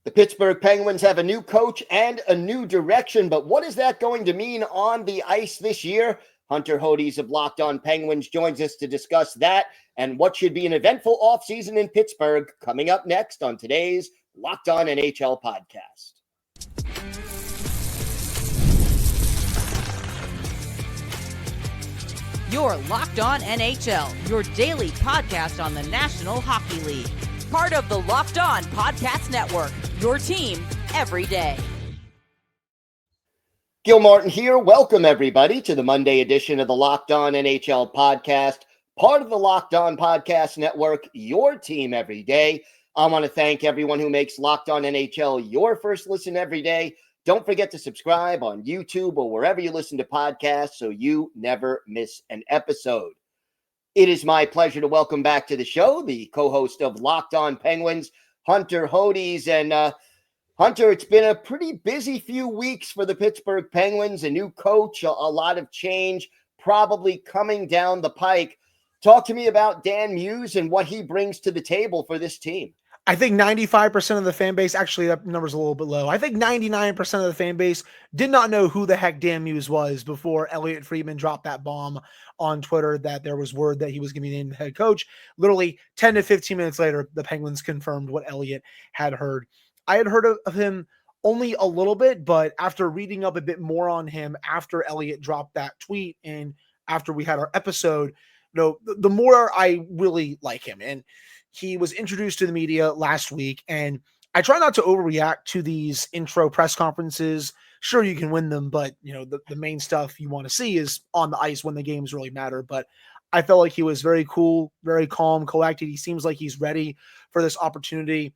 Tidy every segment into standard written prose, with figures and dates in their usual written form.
The Pittsburgh Penguins have a new coach and a new direction, but what is that going to mean on the ice this year? Hunter Hodies of Locked On Penguins joins us to discuss that and what should be an eventful offseason in Pittsburgh coming up next on today's Locked On NHL Podcast. You're Locked On NHL, your daily podcast on the National Hockey League. Part of the Locked On Podcast Network, your team every day. Gil Martin here. Welcome, everybody, to the Monday edition of the Locked On NHL Podcast, part of the Locked On Podcast Network, your team every day. I want to thank everyone who makes Locked On NHL your first listen every day. Don't forget to subscribe on YouTube or wherever you listen to podcasts so you never miss an episode. It is my pleasure to welcome back to the show the co-host of Locked On Penguins, Hunter Hodies. And Hunter, it's been a pretty busy few weeks for the Pittsburgh Penguins. A new coach, a lot of change probably coming down the pike. Talk to me about Dan Muse and what he brings to the table for this team. I think 95% of the fan base, actually that number's a little bit low. I think 99% of the fan base did not know who the heck Dan Muse was before Elliot Friedman dropped that bomb on Twitter that there was word that he was going to be named the head coach. Literally 10 to 15 minutes later, the Penguins confirmed what Elliot had heard. I had heard of him only a little bit, but after reading up a bit more on him after Elliot dropped that tweet and after we had our episode, the more I really like him. And he was introduced to the media last week, and I try not to overreact to these intro press conferences. Sure, you can win them, but the main stuff you want to see is on the ice when the games really matter. But I felt like he was very cool, very calm, collected. He seems like he's ready for this opportunity.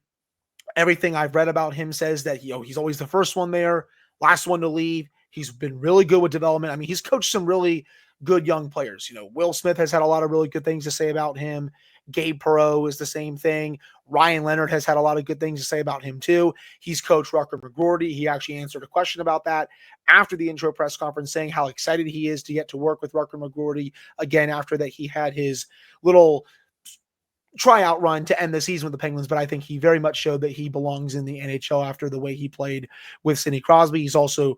Everything I've read about him says that he's always the first one there, last one to leave. He's been really good with development. I mean, he's coached some really good young players. Will Smith has had a lot of really good things to say about him. Gabe Perreault is the same thing. Ryan Leonard has had a lot of good things to say about him too. He's coached Rutger McGroarty. He actually answered a question about that after the intro press conference, saying how excited he is to get to work with Rutger McGroarty again after that he had his little tryout run to end the season with the Penguins. But I think he very much showed that he belongs in the NHL after the way he played with Sidney Crosby. He's also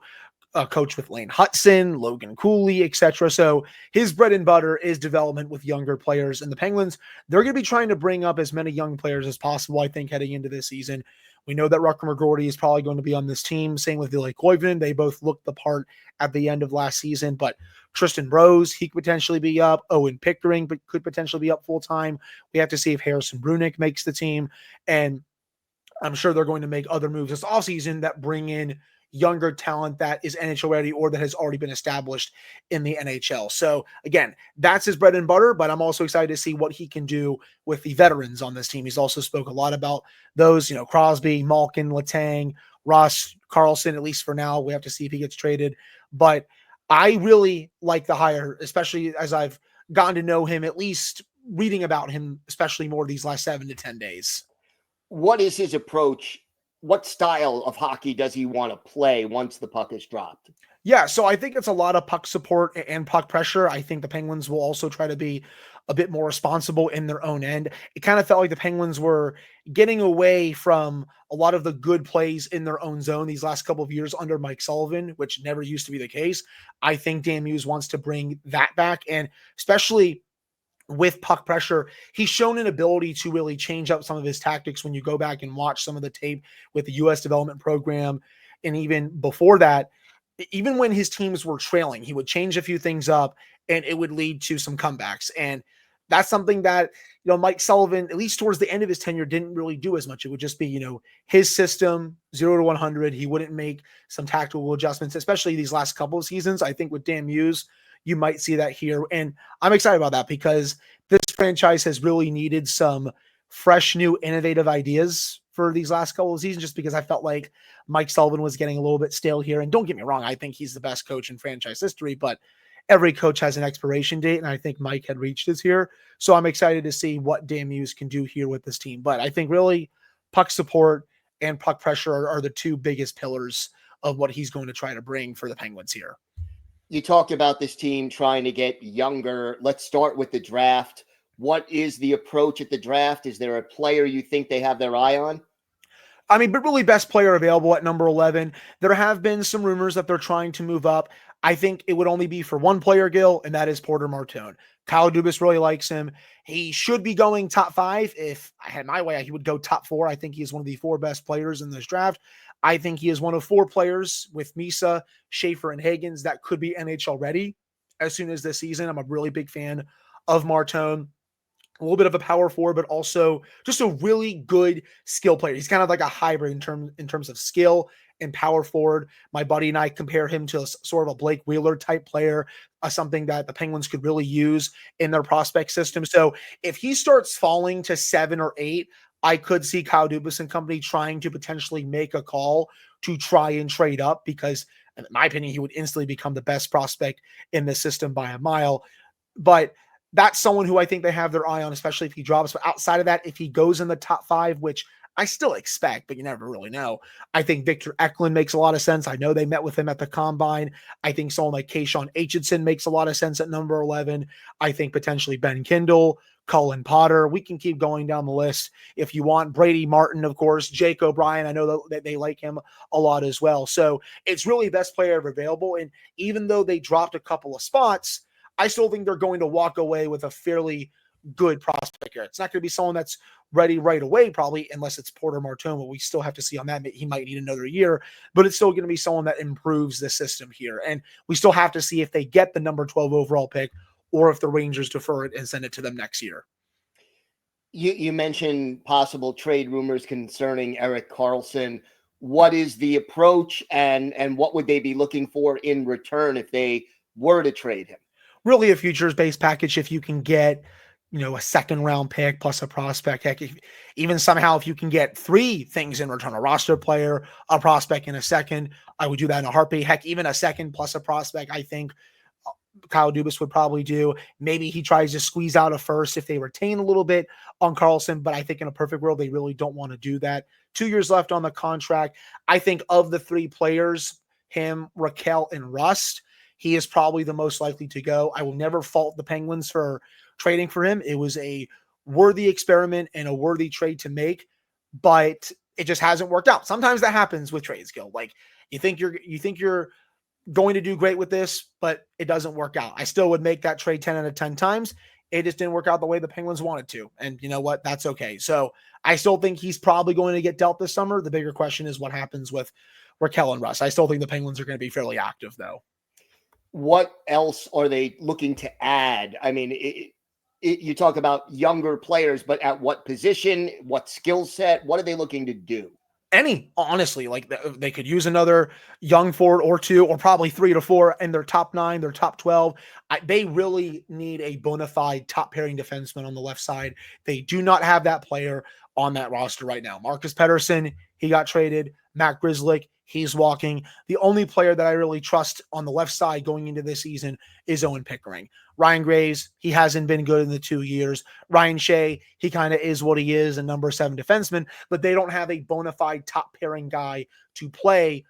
coach with Lane Hutson, Logan Cooley, etc. So his bread and butter is development with younger players. And the Penguins, they're going to be trying to bring up as many young players as possible, I think, heading into this season. We know that Rutger McGroarty is probably going to be on this team. Same with Ville Koivunen. They both looked the part at the end of last season. But Tristan Rose, he could potentially be up. Owen Pickering but could potentially be up full-time. We have to see if Harrison Brunick makes the team. And I'm sure they're going to make other moves this offseason that bring in younger talent that is NHL ready or that has already been established in the NHL. So again, that's his bread and butter, but I'm also excited to see what he can do with the veterans on this team. He's also spoke a lot about those, Crosby, Malkin, Letang, Russ, Carlson, at least for now. We have to see if he gets traded, but I really like the hire, especially as I've gotten to know him, at least reading about him, especially more these last 7 to 10 days. What is his approach? What style of hockey does he want to play once the puck is dropped? Yeah, so I think it's a lot of puck support and puck pressure. I think the Penguins will also try to be a bit more responsible in their own end. It kind of felt like the Penguins were getting away from a lot of the good plays in their own zone these last couple of years under Mike Sullivan, which never used to be the case. I think Dan Muse wants to bring that back, and especially with puck pressure, he's shown an ability to really change up some of his tactics when you go back and watch some of the tape with the U.S. development program. And even before that, even when his teams were trailing, he would change a few things up and it would lead to some comebacks. And that's something that, Mike Sullivan, at least towards the end of his tenure, didn't really do as much. It would just be, his system, 0 to 100. He wouldn't make some tactical adjustments, especially these last couple of seasons. I think with Dan Muse, you might see that here. And I'm excited about that because this franchise has really needed some fresh, new, innovative ideas for these last couple of seasons, just because I felt like Mike Sullivan was getting a little bit stale here. And don't get me wrong, I think he's the best coach in franchise history, but every coach has an expiration date. And I think Mike had reached his here. So I'm excited to see what Dan Muse can do here with this team. But I think really puck support and puck pressure are the two biggest pillars of what he's going to try to bring for the Penguins here. You talked about this team trying to get younger. Let's start with the draft. What is the approach at the draft? Is there a player you think they have their eye on? I mean, but really best player available at number 11. There have been some rumors that they're trying to move up. I think it would only be for one player, Gil, and that is Porter Martone. Kyle Dubas really likes him. He should be going top 5. If I had my way, he would go top 4. I think he's one of the 4 best players in this draft. I think he is one of 4 players with Misa, Schaefer, and Higgins that could be NHL ready as soon as this season. I'm a really big fan of Martone. A little bit of a power forward, but also just a really good skill player. He's kind of like a hybrid in terms of skill and power forward. My buddy and I compare him to sort of a Blake Wheeler type player, something that the Penguins could really use in their prospect system. So if he starts falling to 7 or 8, I could see Kyle Dubas and company trying to potentially make a call to try and trade up because, in my opinion, he would instantly become the best prospect in the system by a mile. But that's someone who I think they have their eye on, especially if he drops. But outside of that, if he goes in the top 5, which I still expect, but you never really know, I think Victor Eklund makes a lot of sense. I know they met with him at the Combine. I think someone like Kayshawn Aitchison makes a lot of sense at number 11. I think potentially Ben Kindle, Cullen Potter. We can keep going down the list if you want. Brady Martin, of course. Jake O'Brien. I know that they like him a lot as well. So it's really best player ever available. And even though they dropped a couple of spots, I still think they're going to walk away with a fairly good prospect here. It's not going to be someone that's ready right away, probably, unless it's Porter Martone, but we still have to see on that. He might need another year, but it's still going to be someone that improves the system here. And we still have to see if they get the number 12 overall pick or if the Rangers defer it and send it to them next year. You mentioned possible trade rumors concerning Erik Karlsson. What is the approach and what would they be looking for in return if they were to trade him? Really a futures-based package if you can get, a second-round pick plus a prospect. Heck, even somehow if you can get 3 things in return, a roster player, a prospect, and a second, I would do that in a heartbeat. Heck, even a second plus a prospect, I think Kyle Dubas would probably do. Maybe he tries to squeeze out a first if they retain a little bit on Karlsson, but I think in a perfect world, they really don't want to do that. 2 years left on the contract. I think of the 3 players, him, Raquel, and Rust, he is probably the most likely to go. I will never fault the Penguins for trading for him. It was a worthy experiment and a worthy trade to make, but it just hasn't worked out. Sometimes that happens with trades, Gil. Like you think you're going to do great with this, but it doesn't work out. I still would make that trade 10 out of 10 times. It just didn't work out the way the Penguins wanted to. And you know what? That's okay. So I still think he's probably going to get dealt this summer. The bigger question is what happens with Raquel and Russ. I still think the Penguins are going to be fairly active though. What else are they looking to add? I mean, you talk about younger players, but at what position, what skill set, what are they looking to do? Honestly, like they could use another young forward or 2, or probably 3 to 4 in their top 9, their top 12. They really need a bona fide top pairing defenseman on the left side. They do not have that player on that roster right now. Marcus Pettersson, he got traded. Matt Grzelcyk, he's walking. The only player that I really trust on the left side going into this season is Owen Pickering. Ryan Graves, he hasn't been good in the 2 years. Ryan Shea, he kind of is what he is, a number 7 defenseman, but they don't have a bona fide top pairing guy to play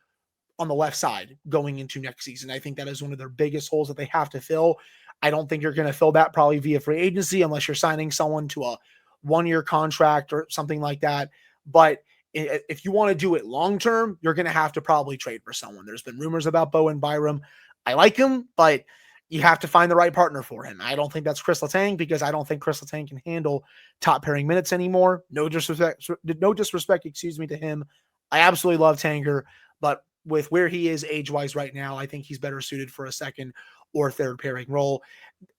on the left side going into next season. I think that is one of their biggest holes that they have to fill. I don't think you're going to fill that probably via free agency unless you're signing someone to a 1-year contract or something like that. But if you want to do it long-term, you're going to have to probably trade for someone. There's been rumors about Bowen Byram. I like him, but you have to find the right partner for him. I don't think that's Chris Letang because I don't think Chris Letang can handle top pairing minutes anymore. No disrespect, to him. I absolutely love Tanger, but with where he is age-wise right now, I think he's better suited for a second or third pairing role.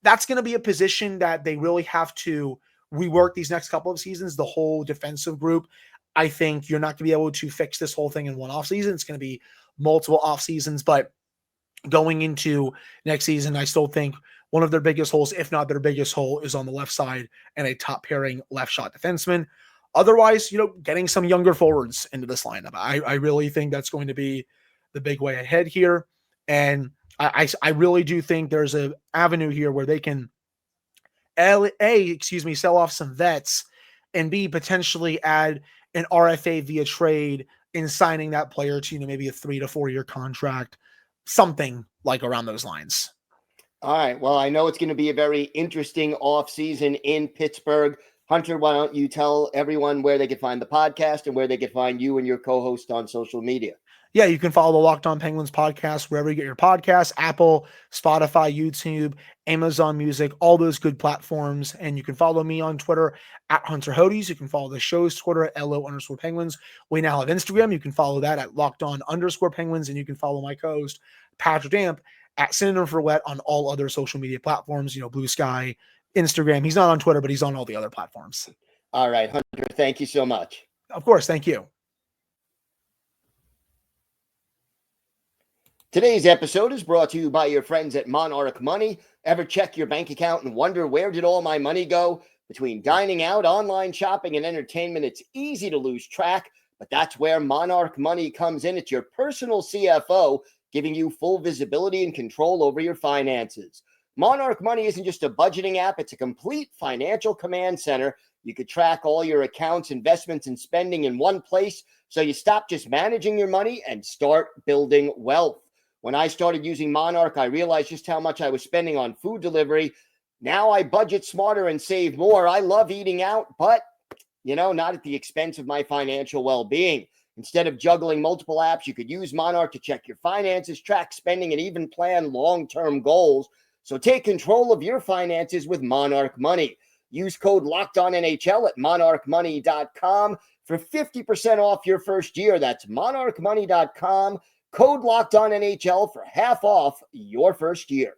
That's going to be a position that they really have to rework these next couple of seasons, the whole defensive group. I think you're not going to be able to fix this whole thing in one offseason. It's going to be multiple off seasons, but going into next season, I still think one of their biggest holes, if not their biggest hole, is on the left side and a top pairing left shot defenseman. Otherwise, getting some younger forwards into this lineup. I really think that's going to be the big way ahead here. And I really do think there's an avenue here where they can sell off some vets and B, potentially add an RFA via trade in signing that player to, maybe a 3 to 4 year contract, something like around those lines. All right. Well, I know it's going to be a very interesting offseason in Pittsburgh. Hunter, why don't you tell everyone where they can find the podcast and where they can find you and your co-host on social media? Yeah, you can follow the Locked On Penguins podcast wherever you get your podcasts, Apple, Spotify, YouTube, Amazon Music, all those good platforms. And you can follow me on Twitter at Hunter Hodies. You can follow the show's Twitter at LO_Penguins. We now have Instagram. You can follow that at LockedOn_Penguins. And you can follow my co-host, Patrick Damp, at Synonym for Wet on all other social media platforms, Blue Sky, Instagram. He's not on Twitter, but he's on all the other platforms. All right, Hunter, thank you so much. Of course, thank you. Today's episode is brought to you by your friends at Monarch Money. Ever check your bank account and wonder, where did all my money go? Between dining out, online shopping, and entertainment, it's easy to lose track, but that's where Monarch Money comes in. It's your personal CFO, giving you full visibility and control over your finances. Monarch Money isn't just a budgeting app, it's a complete financial command center. You could track all your accounts, investments, and spending in one place, so you stop just managing your money and start building wealth. When I started using Monarch, I realized just how much I was spending on food delivery. Now I budget smarter and save more. I love eating out, but, not at the expense of my financial well-being. Instead of juggling multiple apps, you could use Monarch to check your finances, track spending, and even plan long-term goals. So take control of your finances with Monarch Money. Use code LOCKEDONNHL at monarchmoney.com for 50% off your first year. That's monarchmoney.com. Code LOCKEDONNHL for half off your first year.